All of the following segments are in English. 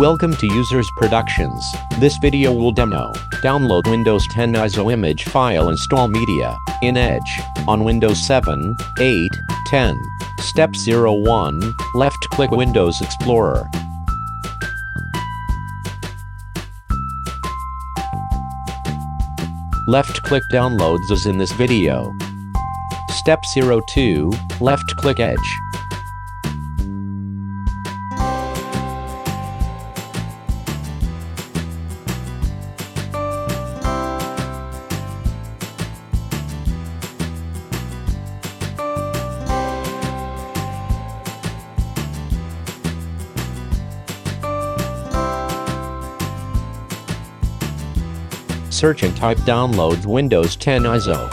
Welcome to Users Productions. This video will download Windows 10 ISO image file, install media in Edge on Windows 7, 8, 10. Step 01, left-click Windows Explorer. Left-click Downloads as in this video. Step 02, left-click Edge. Search and type downloads Windows 10 ISO.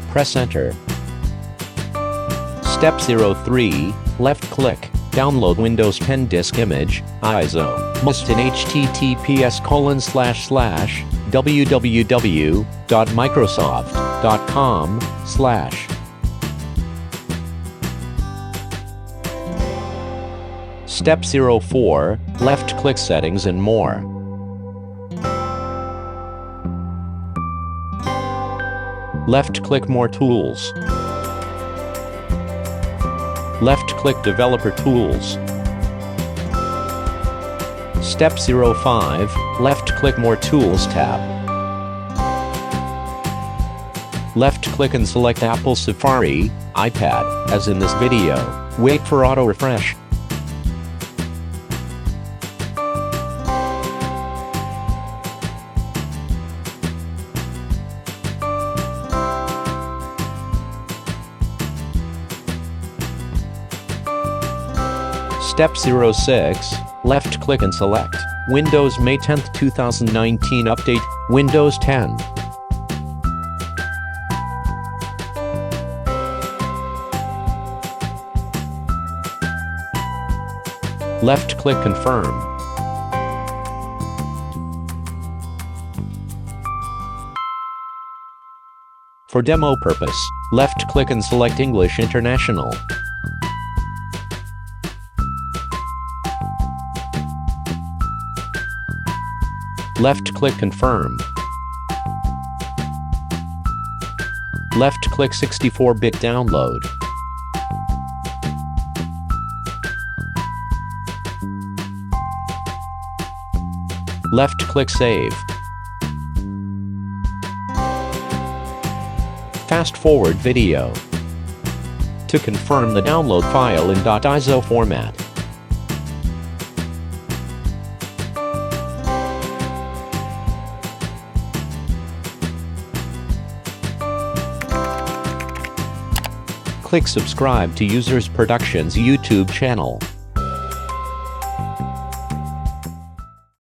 Press enter. Step 03, left click. Download Windows 10 disk image, ISO. Must in https://www.microsoft.com/ Step 04, left-click Settings and more. Left-click More Tools. Left-click Developer Tools. Step 05, left-click More Tools tab. Left-click and select Apple Safari, iPad, as in this video. Wait for auto-refresh. Step 06, left-click and select Windows May 10, 2019 Update, Windows 10. Left-click Confirm. For demo purpose, left-click and select English International. Left-click Confirm. Left-click 64-bit download. Left-click Save. Fast-forward video. To confirm the download file in .iso format. Click subscribe to Users Productions YouTube channel.